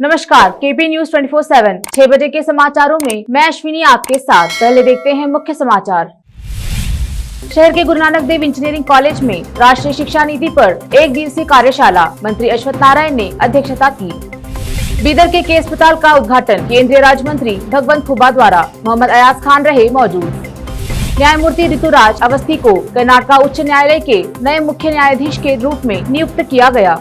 नमस्कार, KP news 24/7 6 बजे के समाचारों में मैं अश्विनी आपके साथ। पहले देखते हैं मुख्य समाचार। शहर के गुरु नानक देव इंजीनियरिंग कॉलेज में राष्ट्रीय शिक्षा नीति पर 1 दिवसीय कार्यशाला मंत्री अश्वत्थ नारायण ने अध्यक्षता की। बीदर के अस्पताल का उद्घाटन केंद्रीय राज्य मंत्री भगवंत खुबा द्वारा मोहम्मद अयाज खान रहे मौजूद। न्यायमूर्ति ऋतुराज अवस्थी को कर्नाटक उच्च न्यायालय के नए मुख्य न्यायाधीश के रूप में नियुक्त किया गया।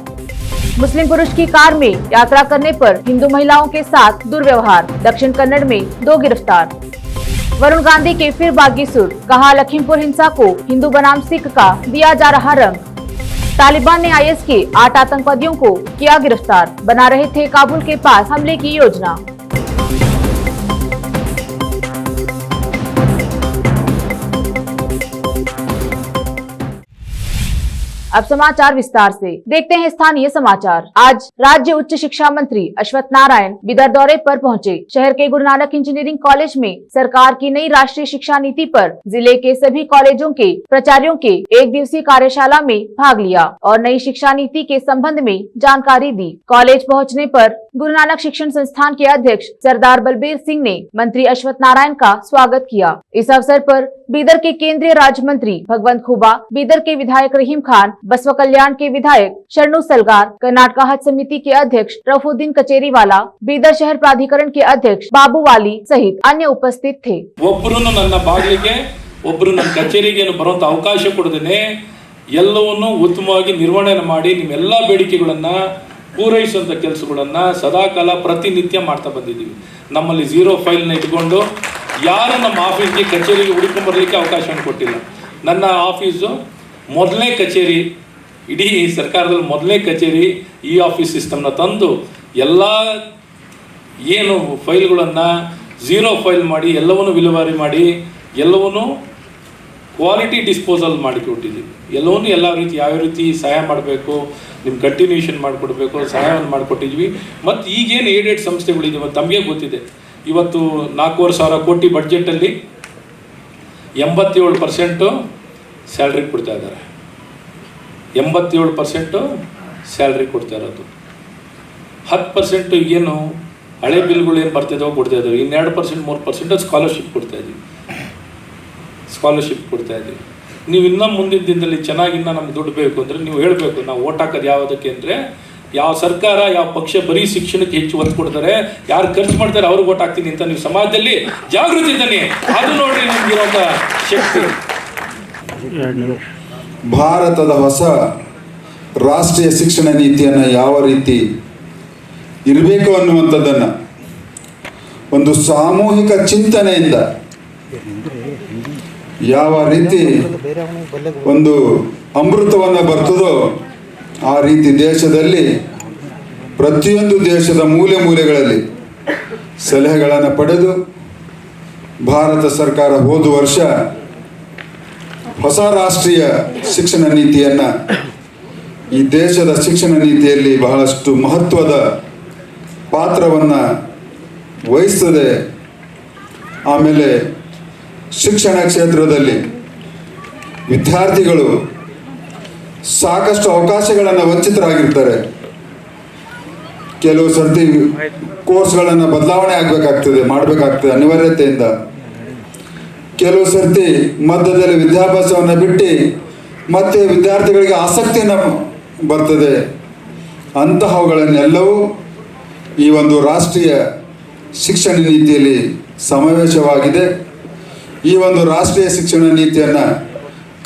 मुस्लिम पुरुष की कार में यात्रा करने पर हिंदू महिलाओं के साथ दुर्व्यवहार, दक्षिण कन्नड़ में 2 गिरफ्तार। वरुण गांधी के फिर बागी सुर, कहा लखीमपुर हिंसा को हिंदू बनाम सिख का दिया जा रहा रंग। तालिबान ने IS के 8 आतंकवादियों को किया गिरफ्तार, बना रहे थे काबुल के पास हमले की योजना। अब समाचार विस्तार से देखते हैं। स्थानीय समाचार। आज राज्य उच्च शिक्षा मंत्री अश्वत्थ नारायण बिदर दौरे पर पहुंचे। शहर के गुरु नानक इंजीनियरिंग कॉलेज में सरकार की नई राष्ट्रीय शिक्षा नीति पर जिले के सभी कॉलेजों के प्राचार्यों के 1 दिवसीय कार्यशाला में भाग लिया और नई शिक्षा नीति के संबंध में जानकारी दी। कॉलेज पहुँचने पर गुरु नानक शिक्षण संस्थान के अध्यक्ष सरदार बलबीर सिंह ने मंत्री अश्वत्थ नारायण का स्वागत किया। इस अवसर पर बीदर के केंद्रीय राज्य मंत्री भगवंत खुबा, बीदर के विधायक रहीम खान, बसवा कल्याण के विधायक शरणु सलगार, कर्नाटक हज समिति के अध्यक्ष रफुद्दीन कचेरीवाला, बीदर शहर प्राधिकरण के अध्यक्ष बाबू वाली सहित अन्य उपस्थित थे। ನನ್ನ ಬಾಗಿಲಿಗೆ ಒಬ್ಬರು ನನ್ನ ಕಚೇರಿಗೆ ಬರುವಂತ ಅವಕಾಶ ಕೊಡದೇನೆ ಎಲ್ಲವನ್ನೂ ಉತ್ತಮವಾಗಿ ನಿರ್ವಹಣೆ ಮಾಡಿ ನಿಮ್ಮೆಲ್ಲ ಬೇಡಿಕೆಗಳನ್ನ ಪೂರೈಸುವಂತ ಕೆಲಸಗಳನ್ನ ಸದಾಕಾಲ ಪ್ರತಿನಿತ್ಯ ಮಾಡ್ತಾ ಬಂದಿದ್ದೀವಿ। ನಮ್ಮಲ್ಲಿ 0 ಫೈಲ್ನ ಇಟ್ಕೊಂಡು ಯಾರು ನಮ್ಮ ಆಫೀಸ್ಗೆ ಕಚೇರಿಗೆ ಹುಡುಕೊಂಡು ಬರಲಿಕ್ಕೆ ಅವಕಾಶವನ್ನು ಕೊಟ್ಟಿಲ್ಲ। ನನ್ನ ಆಫೀಸು ಮೊದಲನೇ ಕಚೇರಿ, ಇಡೀ ಸರ್ಕಾರದಲ್ಲಿ ಮೊದಲನೇ ಕಚೇರಿ ಈ ಆಫೀಸ್ ಸಿಸ್ಟಮ್ನ ತಂದು ಎಲ್ಲ ಏನು ಫೈಲ್ಗಳನ್ನು 0 ಫೈಲ್ ಮಾಡಿ ಎಲ್ಲವನ್ನೂ ವಿಲೇವಾರಿ ಮಾಡಿ ಎಲ್ಲವನ್ನೂ ಕ್ವಾಲಿಟಿ ಡಿಸ್ಪೋಸಲ್ ಮಾಡಿಕೊಟ್ಟಿದ್ದೀವಿ। ಎಲ್ಲವನ್ನೂ ಎಲ್ಲ ರೀತಿ ಯಾವ ರೀತಿ ಸಹಾಯ ಮಾಡಬೇಕು, ನಿಮ್ಮ ಕಂಟಿನ್ಯೂಷನ್ ಮಾಡಿಕೊಡ್ಬೇಕು ಸಹಾಯವನ್ನು ಮಾಡಿಕೊಟ್ಟಿದ್ವಿ। ಮತ್ತು ಈಗೇನು ಏಡೆಡ್ ಸಂಸ್ಥೆಗಳಿದೆ ತಮಗೆ ಗೊತ್ತಿದೆ, ಇವತ್ತು 4,500 ಕೋಟಿ ಬಡ್ಜೆಟಲ್ಲಿ 87% ಸ್ಯಾಲ್ರಿ ಕೊಡ್ತಾ ಇದ್ದಾರೆ। 87% ಸ್ಯಾಲ್ರಿ ಕೊಡ್ತಾ ಇರೋದು। 10% ಏನು ಹಳೆ ಬಿಲ್ಗಳು ಏನು ಬರ್ತಿದ್ದಾವೆ ಕೊಡ್ತಾ ಇದ್ದಾರೆ, ಇನ್ನು 2% 3% ಸ್ಕಾಲರ್ಶಿಪ್ ಕೊಡ್ತಾ ಇದ್ದೀವಿ। ನೀವು ಇನ್ನೂ ಮುಂದಿನ ದಿನದಲ್ಲಿ ಚೆನ್ನಾಗಿ ಇನ್ನೂ ನಮ್ಗೆ ದುಡ್ಡು ಬೇಕು ಅಂದರೆ ನೀವು ಹೇಳಬೇಕು, ನಾವು ಓಟ್ ಹಾಕೋದು ಯಾವುದಕ್ಕೆ ಅಂದರೆ ಯಾವ ಸರ್ಕಾರ ಯಾವ ಪಕ್ಷ ಬರೀ ಶಿಕ್ಷಣಕ್ಕೆ ಹೆಚ್ಚು ಒತ್ತು ಕೊಡ್ತಾರೆ, ಯಾರು ಖರ್ಚು ಮಾಡ್ತಾರೆ ಅವ್ರಿಗೆ ಓಟ್ ಹಾಕ್ತೀನಿ ಅಂತ ನೀವು ಸಮಾಜದಲ್ಲಿ ಜಾಗೃತಿ ಇದ್ದಾನೆ, ಅದು ನೋಡ್ರಿ ನಿಮ್ಗಿರೋಂಥ ಶಕ್ತಿ। ಭಾರತದ ಹೊಸ ರಾಷ್ಟ್ರೀಯ ಶಿಕ್ಷಣ ನೀತಿಯನ್ನು ಯಾವ ರೀತಿ ಇರಬೇಕು ಅನ್ನುವಂಥದ್ದನ್ನು ಒಂದು ಸಾಮೂಹಿಕ ಚಿಂತನೆಯಿಂದ ಯಾವ ರೀತಿ ಒಂದು ಅಮೃತವನ್ನು ಬರ್ತದೋ ಆ ರೀತಿ ದೇಶದಲ್ಲಿ ಪ್ರತಿಯೊಂದು ದೇಶದ ಮೂಲೆ ಮೂಲೆಗಳಲ್ಲಿ ಸಲಹೆಗಳನ್ನು ಪಡೆದು ಭಾರತ ಸರ್ಕಾರ ಹೋದ ವರ್ಷ ಹೊಸ ರಾಷ್ಟ್ರೀಯ ಶಿಕ್ಷಣ ನೀತಿಯನ್ನು ಈ ದೇಶದ ಶಿಕ್ಷಣ ನೀತಿಯಲ್ಲಿ ಬಹಳಷ್ಟು ಮಹತ್ವದ ಪಾತ್ರವನ್ನು ವಹಿಸ್ತದೆ। ಆಮೇಲೆ ಶಿಕ್ಷಣ ಕ್ಷೇತ್ರದಲ್ಲಿ ವಿದ್ಯಾರ್ಥಿಗಳು ಸಾಕಷ್ಟು ಅವಕಾಶಗಳನ್ನು ವಂಚಿತರಾಗಿರ್ತಾರೆ। ಕೆಲವು ಸರ್ತಿ ಕೋರ್ಸ್ಗಳನ್ನು ಬದಲಾವಣೆ ಮಾಡಬೇಕಾಗ್ತದೆ ಅನಿವಾರ್ಯತೆಯಿಂದ। ಕೆಲವು ಸರ್ತಿ ಮಧ್ಯದಲ್ಲಿ ವಿದ್ಯಾಭ್ಯಾಸವನ್ನು ಬಿಟ್ಟು ಮತ್ತೆ ವಿದ್ಯಾರ್ಥಿಗಳಿಗೆ ಆಸಕ್ತಿಯನ್ನು ಬರ್ತದೆ। ಅಂತಹವುಗಳನ್ನೆಲ್ಲವೂ ಈ ಒಂದು ರಾಷ್ಟ್ರೀಯ ಶಿಕ್ಷಣ ನೀತಿಯಲ್ಲಿ ಸಮಾವೇಶವಾಗಿದೆ। ಈ ಒಂದು ರಾಷ್ಟ್ರೀಯ ಶಿಕ್ಷಣ ನೀತಿಯನ್ನು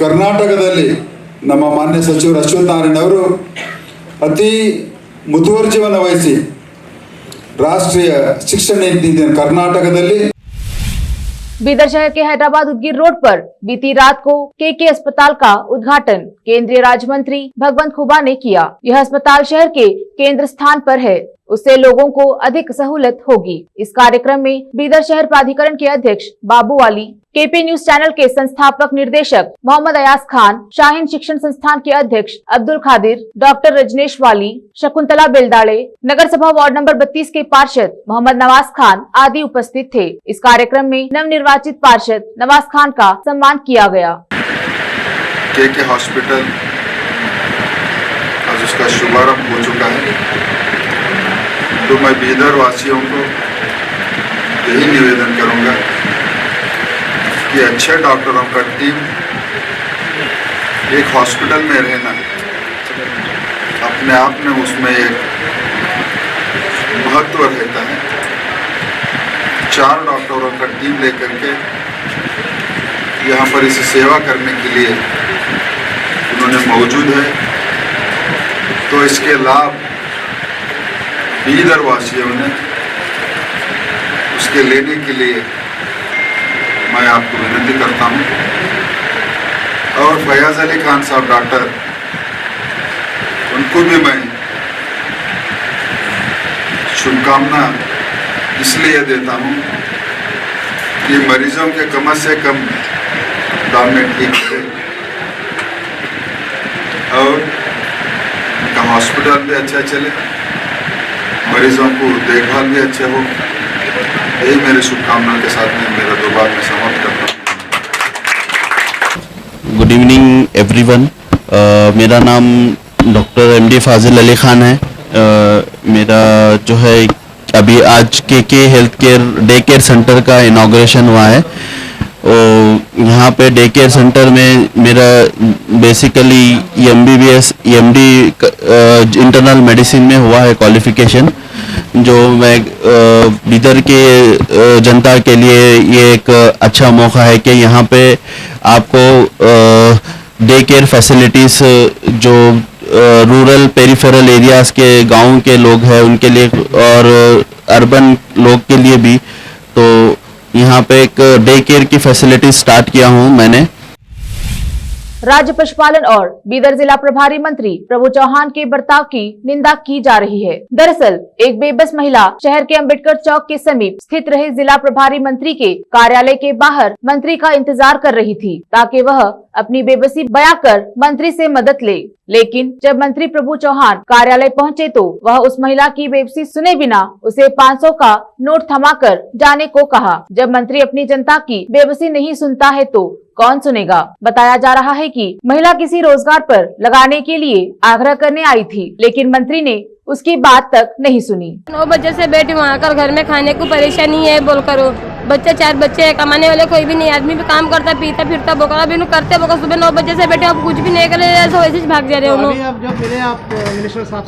ಕರ್ನಾಟಕದಲ್ಲಿ ನಮ್ಮ ಮಾನ್ಯ ಸಚಿವರು ಅಶ್ವತ್ಥ ನಾರಾಯಣ ಅವರು ಅತಿ ಮುತುವರ್ಜಿಯನ್ನು ವಹಿಸಿ ರಾಷ್ಟ್ರೀಯ ಶಿಕ್ಷಣ ನೀತಿಯನ್ನು कर्नाटकದಲ್ಲಿ। बीदर शहर के हैदराबाद उदगीर रोड पर बीती रात को के अस्पताल का उद्घाटन केंद्रीय राज्य मंत्री भगवंत खुबा ने किया। यह अस्पताल शहर के केंद्र स्थान पर है, उससे लोगों को अधिक सहूलत होगी। इस कार्यक्रम में बीदर शहर प्राधिकरण के अध्यक्ष बाबू वाली, केपी न्यूज चैनल के संस्थापक निर्देशक मोहम्मद अयाज खान, शाहीन शिक्षण संस्थान के अध्यक्ष अब्दुल खादिर, डॉक्टर रजनेश वाली, शकुंतला बेलदाड़े, नगर सभा वार्ड नंबर 32 के पार्षद मोहम्मद नवाज खान आदि उपस्थित थे। इस कार्यक्रम में नवनिर्वाचित पार्षद नवाज खान का सम्मान किया गया। के हॉस्पिटल आज उसका शुभारंभ हो चुका है। तो मैं बीदर वासियों को यही निवेदन करूंगा कि अच्छे डॉक्टरों का टीम एक हॉस्पिटल में रहना अपने आप में उसमें एक महत्व रहता है। 4 डॉक्टरों का टीम लेकर के यहाँ पर इसे सेवा करने के लिए उन्होंने मौजूद है, तो इसके लाभ बीदर वासियों ने उसके लेने के लिए मैं आपको विनती करता हूँ। और फयाज अली खान साहब डॉक्टर, उनको भी मैं शुभकामना इसलिए देता हूँ कि मरीजों के कम से कम दाम में ठीक है और उनका हॉस्पिटल भी अच्छा चले, मरीजों को देखभाल भी अच्छे हो। यही मेरी शुभकामना के साथ में मेरा 2 बात में समाप्त करता हूँ। Good evening everyone. मेरा नाम डॉक्टर MD फाजिल अली खान है। मेरा जो है अभी आज के health care day care centre का इनॉग्रेशन हुआ है। यहाँ पे डे केयर सेंटर में मेरा basically MBBS MD internal medicine में हुआ है क्वालिफिकेशन, जो मैं बीदर के जनता के लिए ये एक अच्छा मौका है कि यहाँ पे आपको डे केयर फैसिलिटीज़ जो रूरल पेरिफेरल एरियाज़ के गांव के लोग हैं उनके लिए और अर्बन लोग के लिए भी, तो यहाँ पे एक डे केयर की फैसिलिटी स्टार्ट किया हूँ मैंने। राज्य पशुपालन और बीदर जिला प्रभारी मंत्री प्रभु चौहान के बर्ताव की निंदा की जा रही है। दरअसल एक बेबस महिला शहर के अंबेडकर चौक के समीप स्थित रहे जिला प्रभारी मंत्री के कार्यालय के बाहर मंत्री का इंतजार कर रही थी ताकि वह अपनी बेबसी बयां कर मंत्री से मदद ले। लेकिन जब मंत्री प्रभु चौहान कार्यालय पहुंचे तो वह उस महिला की बेबसी सुने बिना उसे 500 का नोट थमाकर जाने को कहा। जब मंत्री अपनी जनता की बेबसी नहीं सुनता है तो कौन सुनेगा। बताया जा रहा है कि महिला किसी रोजगार पर लगाने के लिए आग्रह करने आई थी, लेकिन मंत्री ने उसकी बात तक नहीं सुनी। 9 बजे से बैठी वहाँ कर घर में खाने को परेशानी है बोल करो, बच्चे 4 बच्चे है, कमाने वाले कोई भी नहीं, आदमी भी काम करता पीता फिरता बोका अभी करते बोका। सुबह 9 बजे से बैठे, अब कुछ भी नहीं करे, ऐसे वैसे ही भाग जा रहे हो।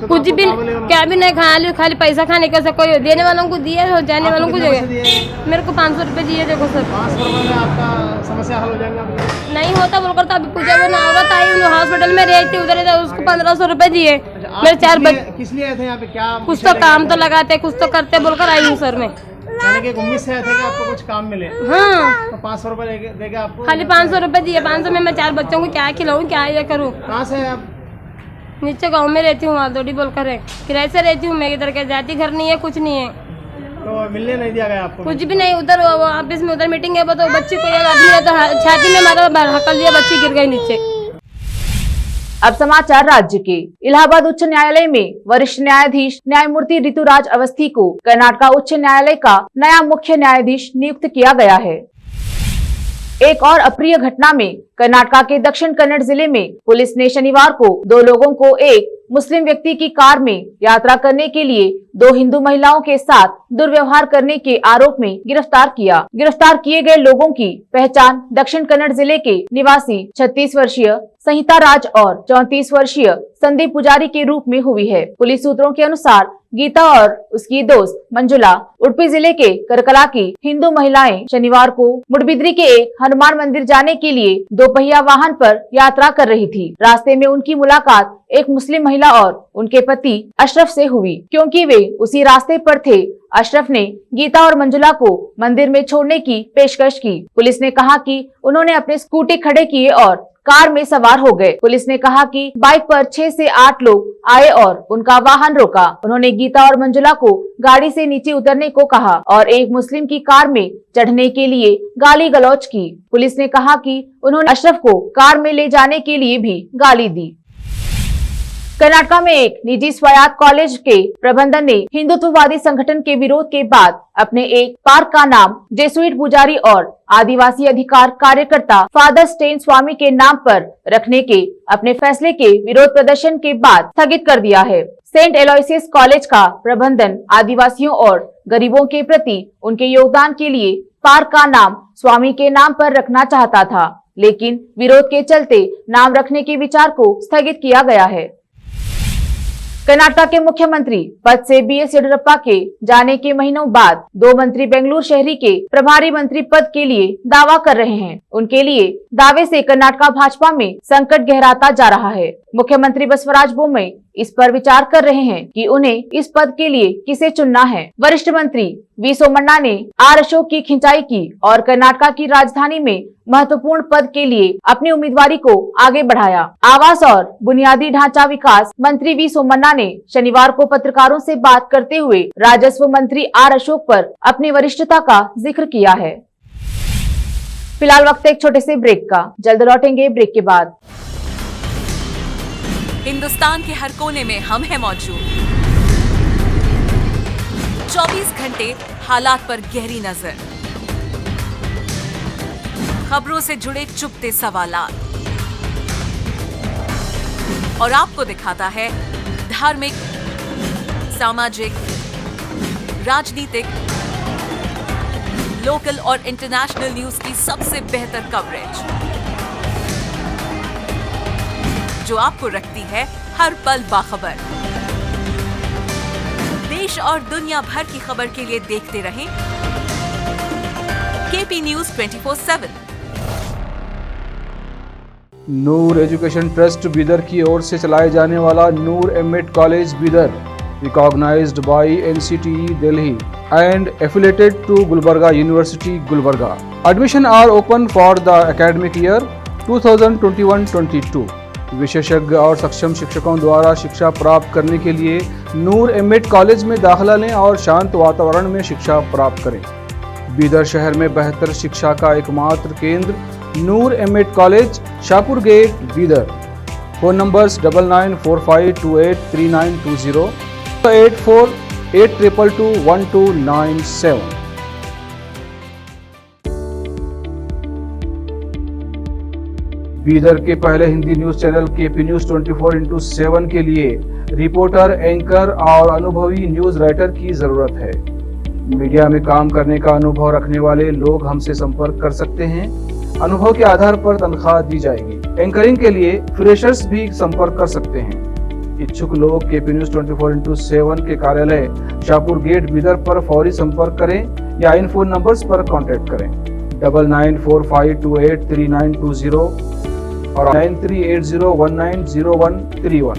कुछ भी क्या भी नहीं, खाली पैसा खाने का कोई देने वालों को दिए और जाने वालों को दिए। मेरे को 500 रुपए दिए। देखो सर, 500 रुपए में आपका समस्या हल हो जाएगा। नहीं होता बोलकर तो अभी पूजा में औरत आई हॉस्पिटल में रहती उधर, उसको 1500 रुपए दिए। मेरे 4 बच्चे किस लिए आए थे यहाँ पे? क्या कुछ तो काम तो लगाते, कुछ तो करते बोलकर आई हूँ सर मैं। यानी कि उम्मीद से आए थे कि आपको कुछ काम मिले। हाँ, तो 500 रुपए देगा आपको। खाली 500 रुपए दिए। 500 में मैं 4 बच्चों को क्या खिलाऊं, क्या ये करूं। कहाँ से है आप? नीचे गांव में रहती हूँ, वालदोड़ी बोलकर है, किराए से रहती हूँ मैं। इधर के जाती घर नहीं है, कुछ नहीं है। तो मिलने नहीं दिया गया आपको? कुछ भी नहीं। उधर ऑफिस में उधर मीटिंग है, तो बच्ची को आदमी है तो छाती में मारा, हकल दिया, बच्ची गिर गई नीचे। अब समाचार राज्य के। इलाहाबाद उच्च न्यायालय में वरिष्ठ न्यायाधीश न्यायमूर्ति ऋतुराज अवस्थी को कर्नाटक उच्च न्यायालय का नया मुख्य न्यायाधीश नियुक्त किया गया है। एक और अप्रिय घटना में कर्नाटक के दक्षिण कन्नड़ जिले में पुलिस ने शनिवार को 2 लोगों को एक मुस्लिम व्यक्ति की कार में यात्रा करने के लिए 2 हिंदू महिलाओं के साथ दुर्व्यवहार करने के आरोप में गिरफ्तार किया। गिरफ्तार किए गए लोगों की पहचान दक्षिण कन्नड़ जिले के निवासी 36 वर्षीय संहिता राज और 34 वर्षीय संदीप पुजारी के रूप में हुई है। पुलिस सूत्रों के अनुसार गीता और उसकी दोस्त मंजुला उडुपी जिले के करकला की हिंदू महिलाएं शनिवार को मुडबिद्री के एक हनुमान मंदिर जाने के लिए 2 पहिया वाहन पर यात्रा कर रही थी। रास्ते में उनकी मुलाकात एक मुस्लिम महिला और उनके पति अशरफ से हुई। क्योंकि वे उसी रास्ते पर थे, अशरफ ने गीता और मंजुला को मंदिर में छोड़ने की पेशकश की। पुलिस ने कहा कि उन्होंने अपने स्कूटी खड़े किए और कार में सवार हो गए। पुलिस ने कहा कि बाइक पर 6 से 8 लोग आए और उनका वाहन रोका। उन्होंने गीता और मंजुला को गाड़ी से नीचे उतरने को कहा और एक मुस्लिम की कार में चढ़ने के लिए गाली गलौज की। पुलिस ने कहा कि उन्होंने अशरफ को कार में ले जाने के लिए भी गाली दी। कर्नाटक में एक निजी स्वायत्त कॉलेज के प्रबंधन ने हिंदुत्ववादी संगठन के विरोध के बाद अपने एक पार्क का नाम जेसुइट पुजारी और आदिवासी अधिकार कार्यकर्ता फादर स्टेन स्वामी के नाम पर रखने के अपने फैसले के विरोध प्रदर्शन के बाद स्थगित कर दिया है। सेंट एलोयसियस कॉलेज का प्रबंधन आदिवासियों और गरीबों के प्रति उनके योगदान के लिए पार्क का नाम स्वामी के नाम पर रखना चाहता था, लेकिन विरोध के चलते नाम रखने के विचार को स्थगित किया गया है। कर्नाटक के मुख्यमंत्री पद से बीएस येडियुरप्पा के जाने के महीनों बाद 2 मंत्री बेंगलुरु शहरी के प्रभारी मंत्री पद के लिए दावा कर रहे हैं। उनके लिए दावे से कर्नाटक भाजपा में संकट गहराता जा रहा है। मुख्यमंत्री बसवराज बोम्मई इस पर विचार कर रहे हैं कि उन्हें इस पद के लिए किसे चुनना है। वरिष्ठ मंत्री वी सोमन्ना ने आर अशोक की खिंचाई की और कर्नाटक की राजधानी में महत्वपूर्ण पद के लिए अपनी उम्मीदवारी को आगे बढ़ाया। आवास और बुनियादी ढांचा विकास मंत्री वी सोमन्ना ने शनिवार को पत्रकारों से बात करते हुए राजस्व मंत्री आर अशोक पर अपनी वरिष्ठता का जिक्र किया है। फिलहाल वक्त एक छोटे से ब्रेक का, जल्द लौटेंगे ब्रेक के बाद। हिंदुस्तान के हर कोने में हम हैं मौजूद। 24 घंटे हालात पर गहरी नजर, खबरों से जुड़े चुपते सवालात और आपको दिखाता है धार्मिक, सामाजिक, राजनीतिक, लोकल और इंटरनेशनल न्यूज की सबसे बेहतर कवरेज जो आपको रखती है हर पल बाखबर। देश और दुनिया भर की खबर के लिए देखते रहें KP news 24/7। Noor education trust Bidar की ओर से चलाए जाने वाला Noor M Ed college Bidar, recognized by NCTE Delhi and affiliated to Gulbarga University, Gulbarga. Admission are open for the academic year 2021-22. विशेषज्ञ और सक्षम शिक्षकों द्वारा शिक्षा प्राप्त करने के लिए नूर एमएड कॉलेज में दाखिला लें और शांत वातावरण में शिक्षा प्राप्त करें। बीदर शहर में बेहतर शिक्षा का एकमात्र केंद्र Noor M Ed college, Shahpur gate, Bidar. Phone numbers 9945283920, 8482221297। Bidar के पहले Hindi news channel KP news 24/7 के लिए रिपोर्टर, एंकर और अनुभवी न्यूज राइटर की जरूरत है। मीडिया में काम करने का अनुभव रखने वाले लोग हमसे संपर्क कर सकते हैं। अनुभव के आधार पर तनख्वाह दी जाएगी। एंकरिंग के लिए फ्रेशर्स भी संपर्क कर सकते हैं। इच्छुक लोग केपी न्यूज 24/7 के कार्यालय शाहपुर गेट बीदर पर फौरी संपर्क करें या इन फोन नंबर्स पर कांटेक्ट करें 9945283920 और 9380190131।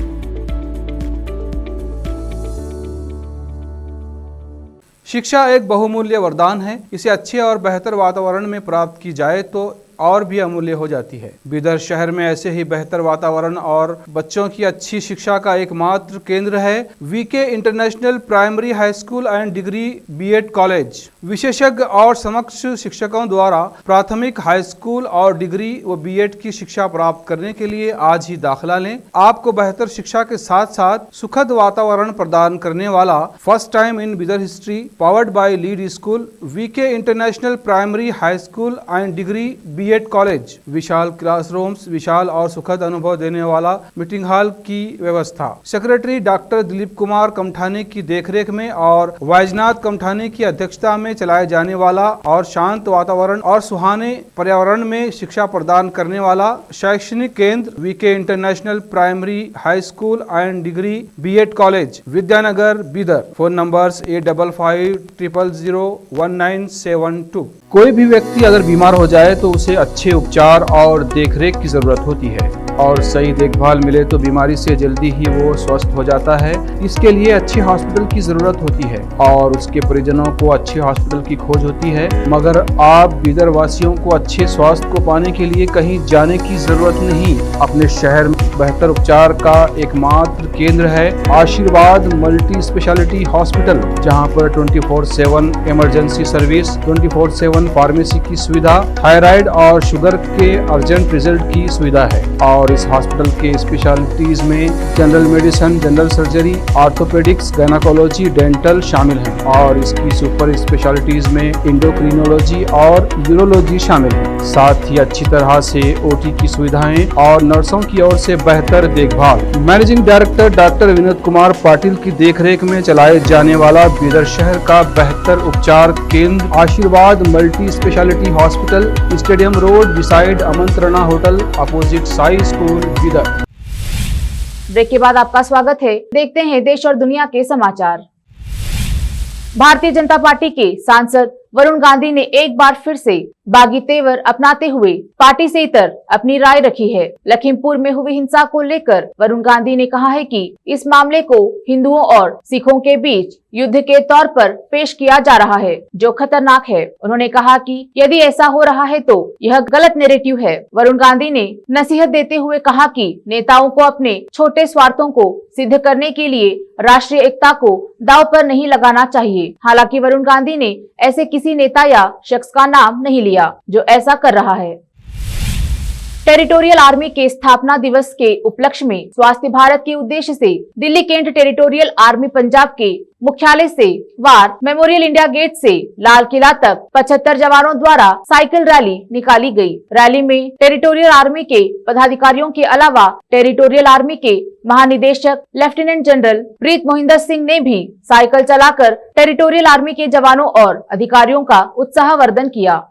शिक्षा एक बहुमूल्य वरदान है। इसे अच्छे और बेहतर वातावरण में प्राप्त की जाए तो और भी अमूल्य हो जाती है। बीदर शहर में ऐसे ही बेहतर वातावरण और बच्चों की अच्छी शिक्षा का एकमात्र केंद्र है VK international primary high school and degree BEd college. विशेषज्ञ और समक्ष शिक्षकों द्वारा प्राथमिक, हाई स्कूल और डिग्री व बीएड की शिक्षा प्राप्त करने के लिए आज ही दाखिला लें। आपको बेहतर शिक्षा के साथ साथ सुखद वातावरण प्रदान करने वाला first time in Bidar history powered by lead school VK international primary high school and degree BEd college. विशाल क्लासरूम्स, विशाल और सुखद अनुभव देने वाला मीटिंग हॉल की व्यवस्था। सेक्रेटरी डॉक्टर दिलीप कुमार कमठाने की देखरेख में और वैजनाथ कमठाने की अध्यक्षता में चलाए जाने वाला और शांत वातावरण और सुहाने पर्यावरण में शिक्षा प्रदान करने वाला शैक्षणिक केंद्र VK international primary high school and degree BEd college, Vidyanagar, Bidar. Phone numbers 8550001972। कोई भी व्यक्ति अगर बीमार हो जाए तो उसे अच्छे उपचार और देखरेख की जरूरत होती है और सही देखभाल मिले तो बीमारी से जल्दी ही वो स्वस्थ हो जाता है। इसके लिए अच्छे हॉस्पिटल की जरूरत होती है और उसके परिजनों को अच्छे हॉस्पिटल की खोज होती है। मगर आप बीदर वासियों को अच्छे स्वास्थ्य को पाने के लिए कहीं जाने की जरूरत नहीं। अपने शहर में बेहतर उपचार का एकमात्र केंद्र है आशीर्वाद मल्टी स्पेशलिटी हॉस्पिटल, जहाँ पर 24/7 इमरजेंसी सर्विस, 24/7 फार्मेसी की सुविधा, थायराइड और शुगर के अर्जेंट रिजल्ट की सुविधा है और और इस हॉस्पिटल के स्पेशलिटीज में general medicine, general surgery, orthopaedics, gynaecology, dental शामिल हैं और इसकी सुपर स्पेशलिटीज में इंडोक्रिनोलॉजी और यूरोलॉजी शामिल है। साथ ही अच्छी तरह से ओटी की सुविधाएं और नर्सों की ओर से बेहतर देखभाल। Managing director doctor Vinod Kumar Patil की देखरेख में चलाए जाने वाला बीदर शहर का बेहतर उपचार केंद्र Aashirwad multi speciality hospital, stadium road beside Amantrana hotel, opposite Sai school, Bidar. Break के बाद आपका स्वागत है। देखते हैं देश और दुनिया के समाचार। भारतीय जनता पार्टी के सांसद वरुण गांधी ने एक बार फिर से बागी तेवर अपनाते हुए पार्टी से इतर अपनी राय रखी है। लखीमपुर में हुई हिंसा को लेकर वरुण गांधी ने कहा है कि इस मामले को हिंदुओं और सिखों के बीच युद्ध के तौर पर पेश किया जा रहा है, जो खतरनाक है। उन्होंने कहा कि यदि ऐसा हो रहा है तो यह गलत नैरेटिव है। वरुण गांधी ने नसीहत देते हुए कहा कि नेताओं को अपने छोटे स्वार्थों को सिद्ध करने के लिए राष्ट्रीय एकता को दांव पर नहीं लगाना चाहिए। हालांकि वरुण गांधी ने ऐसे किसी नेता या शख्स का नाम नहीं लिया जो ऐसा कर रहा है। टेरिटोरियल आर्मी के स्थापना दिवस के उपलक्ष्य में स्वास्थ्य भारत के उद्देश्य से Delhi cantt territorial army Punjab के मुख्यालय से वार मेमोरियल इंडिया गेट से लाल किला तक 75 जवानों द्वारा साइकिल रैली निकाली गई। रैली में टेरिटोरियल आर्मी के पदाधिकारियों के अलावा टेरिटोरियल आर्मी के महानिदेशक लेफ्टिनेंट जनरल प्रीत मोहिंदर सिंह ने भी साइकिल चलाकर टेरिटोरियल आर्मी के जवानों और अधिकारियों का उत्साहवर्धन किया।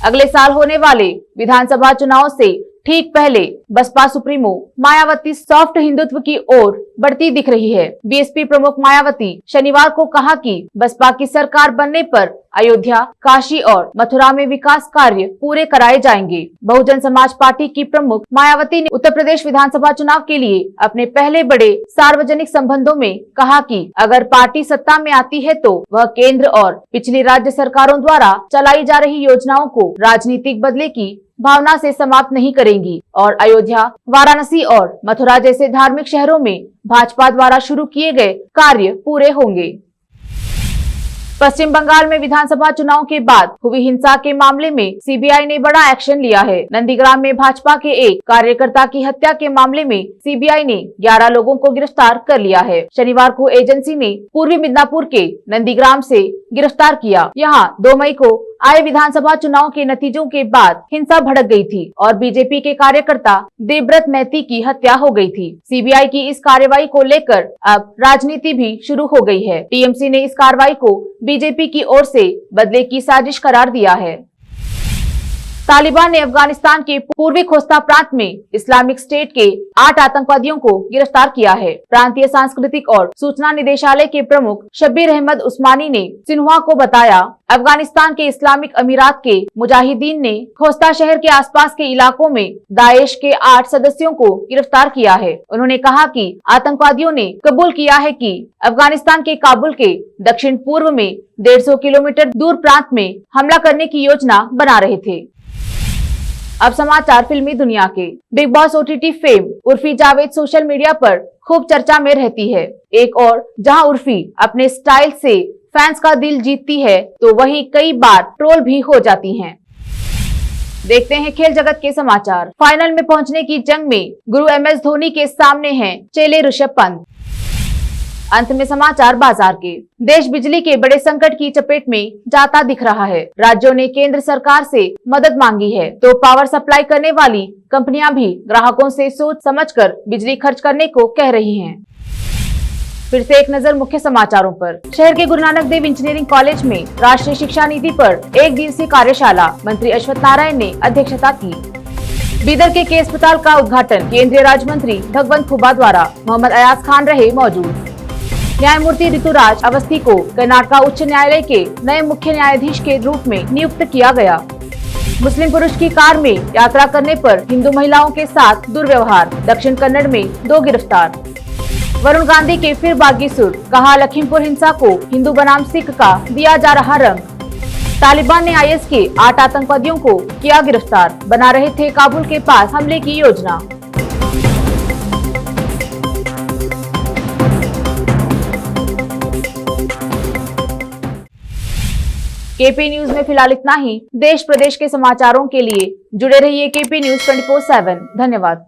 अगले साल होने वाले विधानसभा चुनाव से ठीक पहले बसपा सुप्रीमो मायावती सॉफ्ट हिंदुत्व की ओर बढ़ती दिख रही है। बीएसपी प्रमुख मायावती शनिवार को कहा कि बसपा की सरकार बनने पर अयोध्या, काशी और मथुरा में विकास कार्य पूरे कराए जाएंगे। बहुजन समाज पार्टी की प्रमुख मायावती ने उत्तर प्रदेश विधानसभा चुनाव के लिए अपने पहले बड़े सार्वजनिक संबंधों में कहा कि अगर पार्टी सत्ता में आती है तो वह केंद्र और पिछली राज्य सरकारों द्वारा चलाई जा रही योजनाओं को राजनीतिक बदले की भावना से समाप्त नहीं करेंगी और अयोध्या, वाराणसी और मथुरा जैसे धार्मिक शहरों में भाजपा द्वारा शुरू किए गए कार्य पूरे होंगे। पश्चिम बंगाल में विधानसभा चुनाव के बाद हुई हिंसा के मामले में सीबीआई ने बड़ा एक्शन लिया है। नंदीग्राम में भाजपा के एक कार्यकर्ता की हत्या के मामले में सीबीआई ने 11 लोगों को गिरफ्तार कर लिया है। शनिवार को एजेंसी ने पूर्वी मिदनापुर के नंदीग्राम से गिरफ्तार किया। यहाँ 2 मई को आए विधानसभा चुनाव के नतीजों के बाद हिंसा भड़क गई थी और बीजेपी के कार्यकर्ता देवव्रत मैती की हत्या हो गई थी। सीबीआई की इस कार्रवाई को लेकर अब राजनीति भी शुरू हो गई है। टीएमसी ने इस कार्रवाई को बीजेपी की ओर से बदले की साजिश करार दिया है। तालिबान ने अफगानिस्तान के पूर्वी खोस्ता प्रांत में इस्लामिक स्टेट के 8 आतंकवादियों को गिरफ्तार किया है। प्रांतीय सांस्कृतिक और सूचना निदेशालय के प्रमुख शब्बीर अहमद उस्मानी ने सिन्हुआ को बताया, अफगानिस्तान के इस्लामिक अमीरात के मुजाहिदीन ने खोस्ता शहर के आसपास के इलाकों में दाएश के 8 सदस्यों को गिरफ्तार किया है। उन्होंने कहा कि आतंकवादियों ने कबूल किया है कि अफगानिस्तान के काबुल के दक्षिण पूर्व में 150 किलोमीटर दूर प्रांत में हमला करने की योजना बना रहे थे। अब समाचार फिल्मी दुनिया के। Big boss OTT fame Urfi Javed social media पर खूब चर्चा में रहती है। एक और जहां उर्फी अपने स्टाइल से फैंस का दिल जीतती है तो वहीं कई बार ट्रोल भी हो जाती हैं। देखते हैं खेल जगत के समाचार। फाइनल में पहुंचने की जंग में गुरु MS धोनी के सामने हैं चेले ऋषभ पंत। अंत में समाचार बाजार के। देश बिजली के बड़े संकट की चपेट में जाता दिख रहा है। राज्यों ने केंद्र सरकार से मदद मांगी है तो पावर सप्लाई करने वाली कंपनियां भी ग्राहकों से सोच समझकर बिजली खर्च करने को कह रही हैं। फिर से एक नजर मुख्य समाचारों पर। शहर के गुरु नानक देव इंजीनियरिंग कॉलेज में राष्ट्रीय शिक्षा नीति पर 1 दिवसीय कार्यशाला मंत्री अश्वथ नारायण ने अध्यक्षता की। बीदर के अस्पताल का उद्घाटन केंद्रीय राज्य मंत्री भगवंत खुबा द्वारा। मोहम्मद अयाज खान रहे मौजूद। न्यायमूर्ति ऋतुराज अवस्थी को कर्नाटक उच्च न्यायालय के नए मुख्य न्यायाधीश के रूप में नियुक्त किया गया। मुस्लिम पुरुष की कार में यात्रा करने पर हिंदू महिलाओं के साथ दुर्व्यवहार, दक्षिण कन्नड़ में 2 गिरफ्तार। वरुण गांधी के फिर बागी सुर, कहा लखीमपुर हिंसा को हिंदू बनाम सिख का दिया जा रहा रंग। तालिबान ने IS के 8 आतंकवादियों को किया गिरफ्तार, बना रहे थे काबुल के पास हमले की योजना। केपी न्यूज में फिलहाल इतना ही। देश प्रदेश के समाचारों के लिए जुड़े रहिए केपी न्यूज 24/7। धन्यवाद।